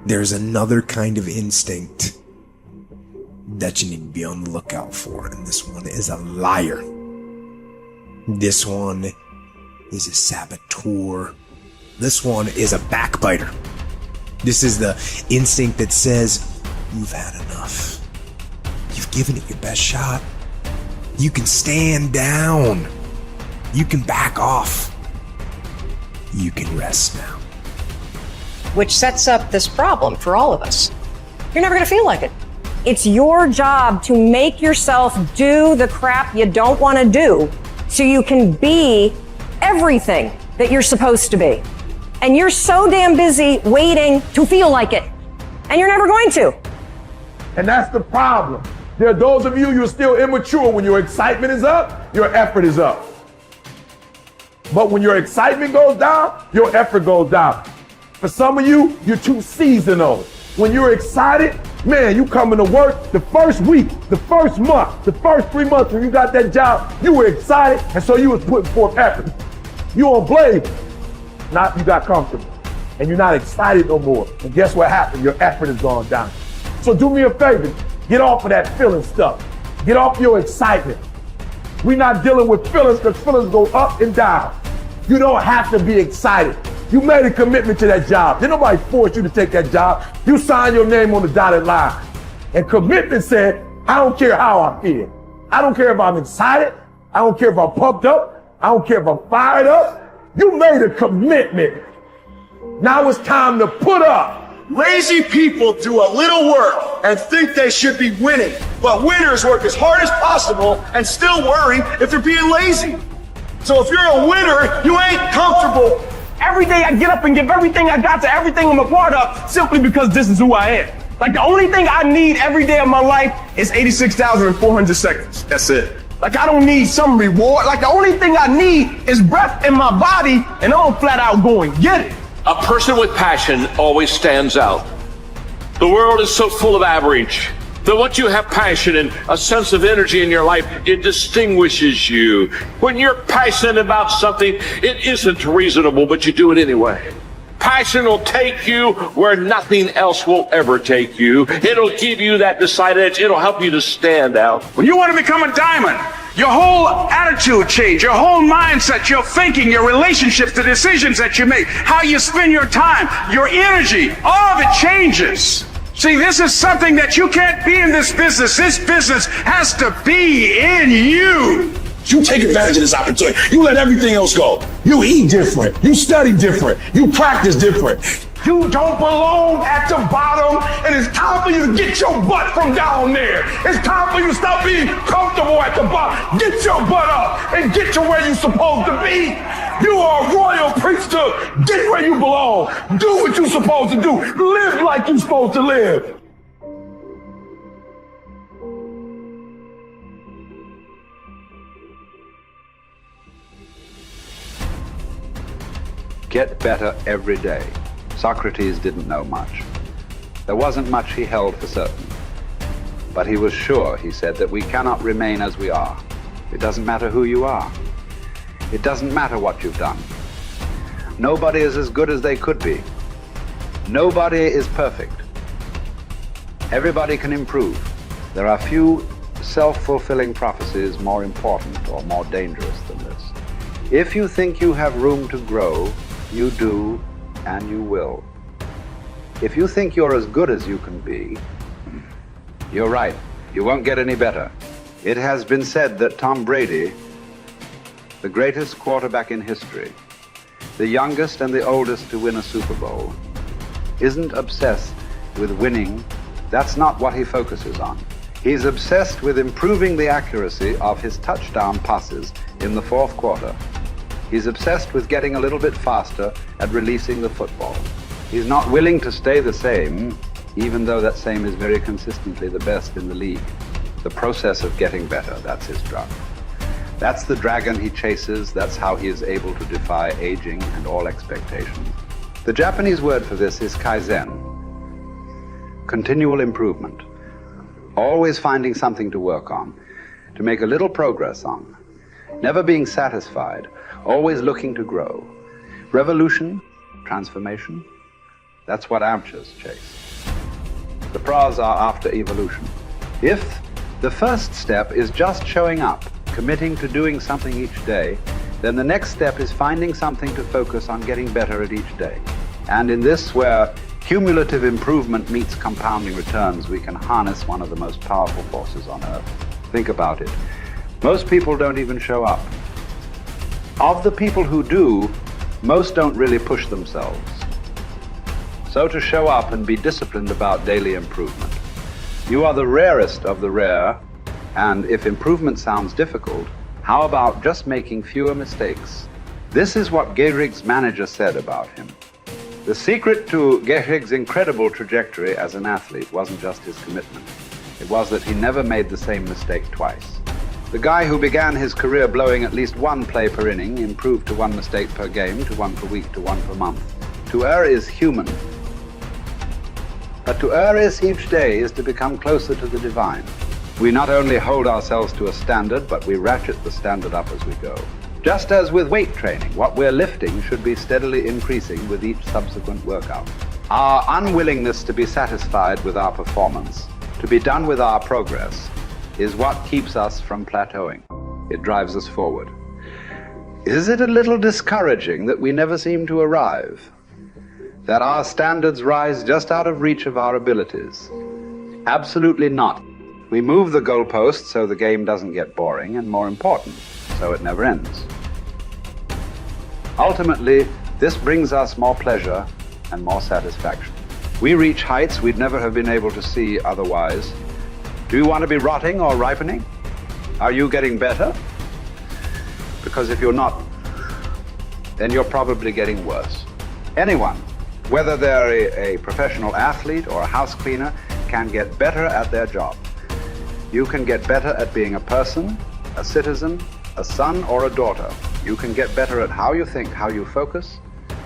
there's another kind of instinct that you need to be on the lookout for, and this one is a liar. This one is a saboteur. This one is a backbiter. This is the instinct that says, you've had enough. You've given it your best shot. You can stand down. You can back off. You can rest now. Which sets up this problem for all of us. You're never going to feel like it. It's your job to make yourself do the crap you don't want to do so you can be everything that you're supposed to be. And you're so damn busy waiting to feel like it. And you're never going to. And that's the problem. There are those of you, you're still immature. When your excitement is up, your effort is up. But when your excitement goes down, your effort goes down. For some of you, you're too seasonal. When you're excited, man, you coming to work the first week, the first month, the first 3 months when you got that job, you were excited, and so you was putting forth effort. You on blade, you got comfortable, and you're not excited no more. And guess what happened? Your effort has gone down. So do me a favor, get off of that feeling stuff. Get off your excitement. We're not dealing with feelings because feelings go up and down. You don't have to be excited. You made a commitment to that job. Did nobody force you to take that job? You signed your name on the dotted line. And commitment said, I don't care how I feel. I don't care if I'm excited. I don't care if I'm pumped up. I don't care if I'm fired up. You made a commitment. Now it's time to put up. Lazy people do a little work and think they should be winning, but winners work as hard as possible and still worry if they're being lazy. So if you're a winner, you ain't comfortable. Every day I get up and give everything I got to everything I'm a part of simply because this is who I am. Like the only thing I need every day of my life is 86,400 seconds. That's it. Like I don't need some reward. Like the only thing I need is breath in my body and I'm flat out going, get it. A person with passion always stands out. The world is so full of average that once you have passion and a sense of energy in your life, it distinguishes you. When you're passionate about something, it isn't reasonable, but you do it anyway. Passion will take you where nothing else will ever take you. It'll give you that decided edge. It'll help you to stand out. When you want to become a diamond, your whole attitude change, your whole mindset, your thinking, your relationships, the decisions that you make, how you spend your time, your energy, all of it changes. See, this is something that you can't be in this business. This business has to be in you. You take advantage of this opportunity. You let everything else go. You eat different. You study different. You practice different. You don't belong at the bottom, and it's time for you to get your butt from down there. It's time for you to stop being comfortable at the bottom. Get your butt up and get to where you're supposed to be. You are a royal priesthood. Get where you belong. Do what you're supposed to do. Live like you're supposed to live. Get better every day. Socrates didn't know much. There wasn't much he held for certain. But he was sure, he said, that we cannot remain as we are. It doesn't matter who you are. It doesn't matter what you've done. Nobody is as good as they could be. Nobody is perfect. Everybody can improve. There are few self-fulfilling prophecies more important or more dangerous than this. If you think you have room to grow, you do, and you will. If you think you're as good as you can be, you're right. You won't get any better. It has been said that Tom Brady, the greatest quarterback in history, the youngest and the oldest to win a Super Bowl, isn't obsessed with winning. That's not what he focuses on. He's obsessed with improving the accuracy of his touchdown passes in the fourth quarter. He's obsessed with getting a little bit faster at releasing the football. He's not willing to stay the same, even though that same is very consistently the best in the league. The process of getting better, that's his drug. That's the dragon he chases. That's how he is able to defy aging and all expectations. The Japanese word for this is kaizen, continual improvement. Always finding something to work on, to make a little progress on. Never being satisfied, always looking to grow. Revolution, transformation, That's what amateurs chase. The pros are after evolution. If the first step is just showing up, committing to doing something each day, then the next step is finding something to focus on getting better at each day. And in this, where cumulative improvement meets compounding returns, we can harness one of the most powerful forces on earth. Think about it. Most people don't even show up. Of the people who do, most don't really push themselves. So to show up and be disciplined about daily improvement. You are the rarest of the rare, and if improvement sounds difficult, how about just making fewer mistakes? This is what Gehrig's manager said about him. The secret to Gehrig's incredible trajectory as an athlete wasn't just his commitment. It was that he never made the same mistake twice. The guy who began his career blowing at least one play per inning improved to one mistake per game, to one per week, to one per month. To err is human. But to err is each day is to become closer to the divine. We not only hold ourselves to a standard, but we ratchet the standard up as we go. Just as with weight training, what we're lifting should be steadily increasing with each subsequent workout. Our unwillingness to be satisfied with our performance, to be done with our progress, is what keeps us from plateauing. It drives us forward. Is it a little discouraging that we never seem to arrive? That our standards rise just out of reach of our abilities? Absolutely not. We move the goalposts so the game doesn't get boring, and more important, so it never ends. Ultimately, this brings us more pleasure and more satisfaction. We reach heights we'd never have been able to see otherwise. Do you want to be rotting or ripening? Are you getting better? Because if you're not, then you're probably getting worse. Anyone, whether they're a professional athlete or a house cleaner, can get better at their job. You can get better at being a person, a citizen, a son or a daughter. You can get better at how you think, how you focus,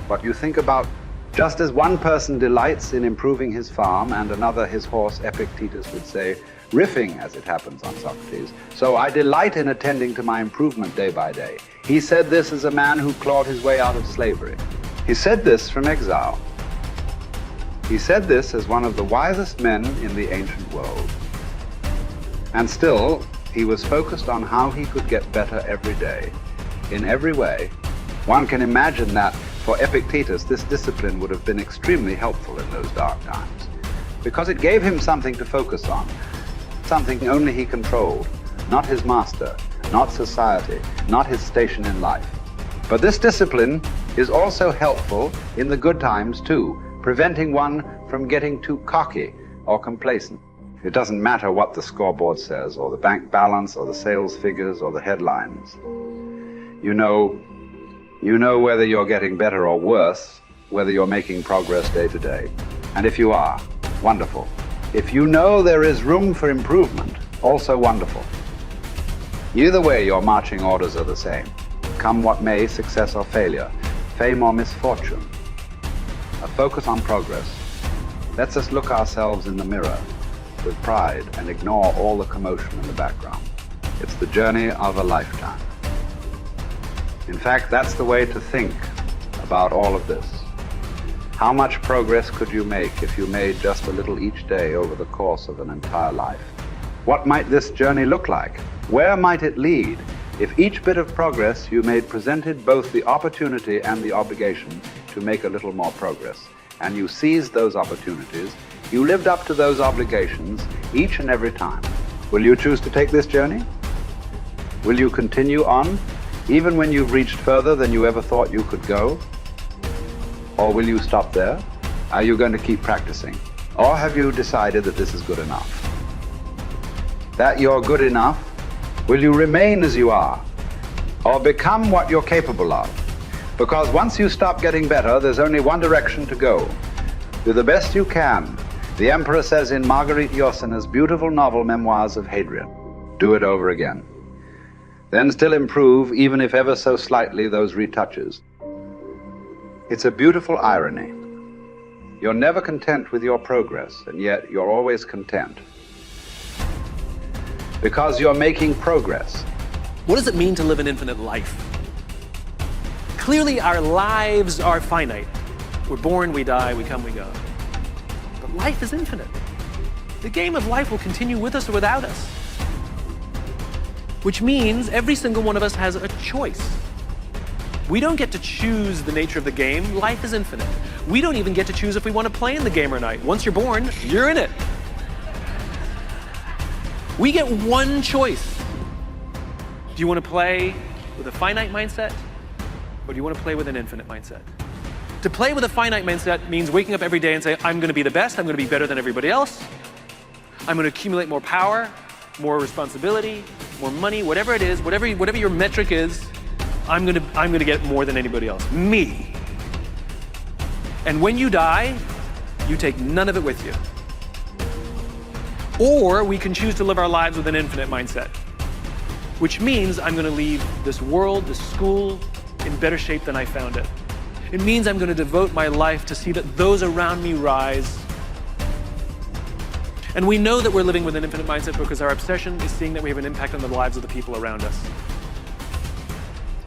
what you think about. Just as one person delights in improving his farm and another his horse, Epictetus would say, riffing as it happens on Socrates, so I delight in attending to my improvement day by day. He said this as a man who clawed his way out of slavery. He said this from exile. He said this as one of the wisest men in the ancient world. And still, he was focused on how he could get better every day, in every way. One can imagine that for Epictetus, this discipline would have been extremely helpful in those dark times, because it gave him something to focus on, something only he controlled, not his master, not society, not his station in life. But this discipline is also helpful in the good times too, preventing one from getting too cocky or complacent. It doesn't matter what the scoreboard says, or the bank balance, or the sales figures, or the headlines. You know whether you're getting better or worse, whether you're making progress day to day. And if you are, wonderful. If you know there is room for improvement, also wonderful. Either way, your marching orders are the same. Come what may, success or failure, fame or misfortune. A focus on progress lets us look ourselves in the mirror with pride and ignore all the commotion in the background. It's the journey of a lifetime. In fact, that's the way to think about all of this. How much progress could you make if you made just a little each day over the course of an entire life? What might this journey look like? Where might it lead if each bit of progress you made presented both the opportunity and the obligation to make a little more progress, and you seized those opportunities, you lived up to those obligations each and every time? Will you choose to take this journey? Will you continue on, even when you've reached further than you ever thought you could go? Or will you stop there? Are you going to keep practicing? Or have you decided that this is good enough? That you're good enough? Will you remain as you are? Or become what you're capable of? Because once you stop getting better, there's only one direction to go. Do the best you can. The Emperor says in Marguerite Yourcenar's beautiful novel Memoirs of Hadrian, do it over again. Then still improve, even if ever so slightly, those retouches. It's a beautiful irony. You're never content with your progress, and yet you're always content. Because you're making progress. What does it mean to live an infinite life? Clearly, our lives are finite. We're born, we die, we come, we go. But life is infinite. The game of life will continue with us or without us. Which means every single one of us has a choice. We don't get to choose the nature of the game. Life is infinite. We don't even get to choose if we want to play in the game or not. Once you're born, you're in it. We get one choice. Do you want to play with a finite mindset, or do you want to play with an infinite mindset? To play with a finite mindset means waking up every day and say, I'm going to be the best, I'm going to be better than everybody else. I'm going to accumulate more power, more responsibility, more money, whatever it is, whatever your metric is, I'm going to get more than anybody else. Me. And when you die, you take none of it with you. Or we can choose to live our lives with an infinite mindset, which means I'm going to leave this world, this school, in better shape than I found it. It means I'm going to devote my life to see that those around me rise. And we know that we're living with an infinite mindset because our obsession is seeing that we have an impact on the lives of the people around us.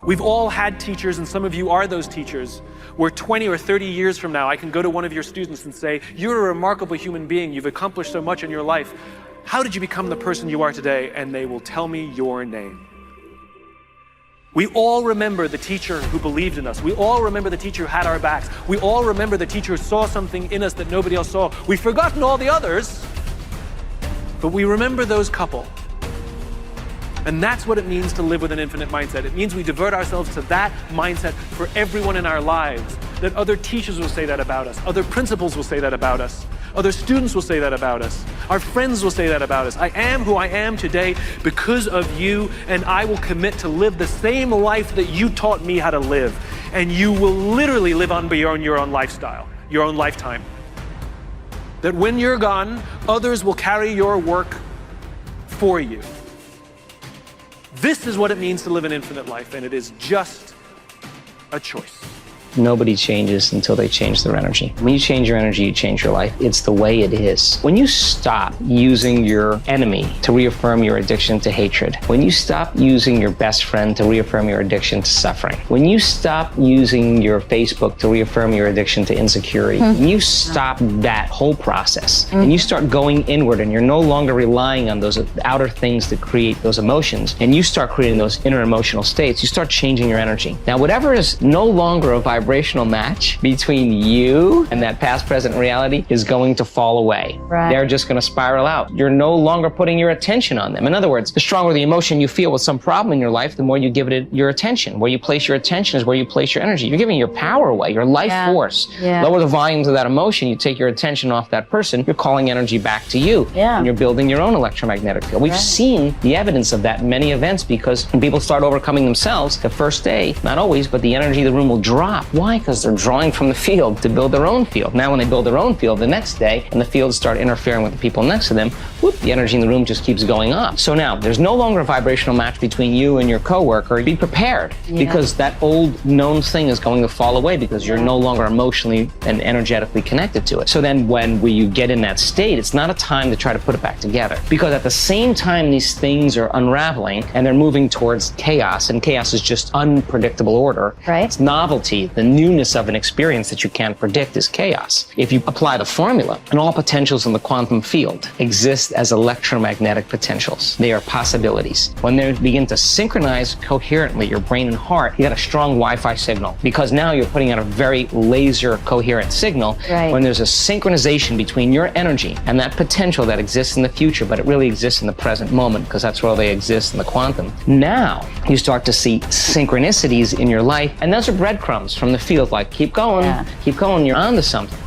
We've all had teachers, and some of you are those teachers, where 20 or 30 years from now, I can go to one of your students and say, you're a remarkable human being, you've accomplished so much in your life. How did you become the person you are today? And they will tell me your name. We all remember the teacher who believed in us. We all remember the teacher who had our backs. We all remember the teacher who saw something in us that nobody else saw. We've forgotten all the others, but we remember those couple. And that's what it means to live with an infinite mindset. It means we divert ourselves to that mindset for everyone in our lives. That other teachers will say that about us. Other principals will say that about us. Other students will say that about us. Our friends will say that about us. I am who I am today because of you, and I will commit to live the same life that you taught me how to live. And you will literally live on beyond your own lifestyle, your own lifetime. That when you're gone, others will carry your work for you. This is what it means to live an infinite life, and it is just a choice. Nobody changes until they change their energy. When you change your energy, you change your life. It's the way it is. When you stop using your enemy to reaffirm your addiction to hatred, when you stop using your best friend to reaffirm your addiction to suffering, when you stop using your Facebook to reaffirm your addiction to insecurity, when you stop that whole process and you start going inward and you're no longer relying on those outer things to create those emotions, and you start creating those inner emotional states, you start changing your energy. Now, whatever is no longer a vibrational match between you and that past, present reality is going to fall away. Right. They're just going to spiral out. You're no longer putting your attention on them. In other words, the stronger the emotion you feel with some problem in your life, the more you give it your attention. Where you place your attention is where you place your energy. You're giving your power away, your life force. Lower the volumes of that emotion, you take your attention off that person, you're calling energy back to you. And you're building your own electromagnetic field. We've seen the evidence of that in many events, because when people start overcoming themselves, the first day, not always, but the energy of the room will drop. Why? Because they're drawing from the field to build their own field. Now when they build their own field the next day and the fields start interfering with the people next to them, whoop, the energy in the room just keeps going up. So now there's no longer a vibrational match between you and your coworker. Be prepared, because that old known thing is going to fall away because you're no longer emotionally and energetically connected to it. So then when you get in that state, it's not a time to try to put it back together, because at the same time these things are unraveling and they're moving towards chaos, and chaos is just unpredictable order. It's novelty, the newness of an experience that you can't predict is chaos. If you apply the formula, and all potentials in the quantum field exist as electromagnetic potentials. They are possibilities. When they begin to synchronize coherently, your brain and heart, you got a strong Wi-Fi signal, because now you're putting out a very laser coherent signal. When there's a synchronization between your energy and that potential that exists in the future, but it really exists in the present moment, because that's where they exist in the quantum. Now you start to see synchronicities in your life, and those are breadcrumbs from the field, like keep going, you're onto something.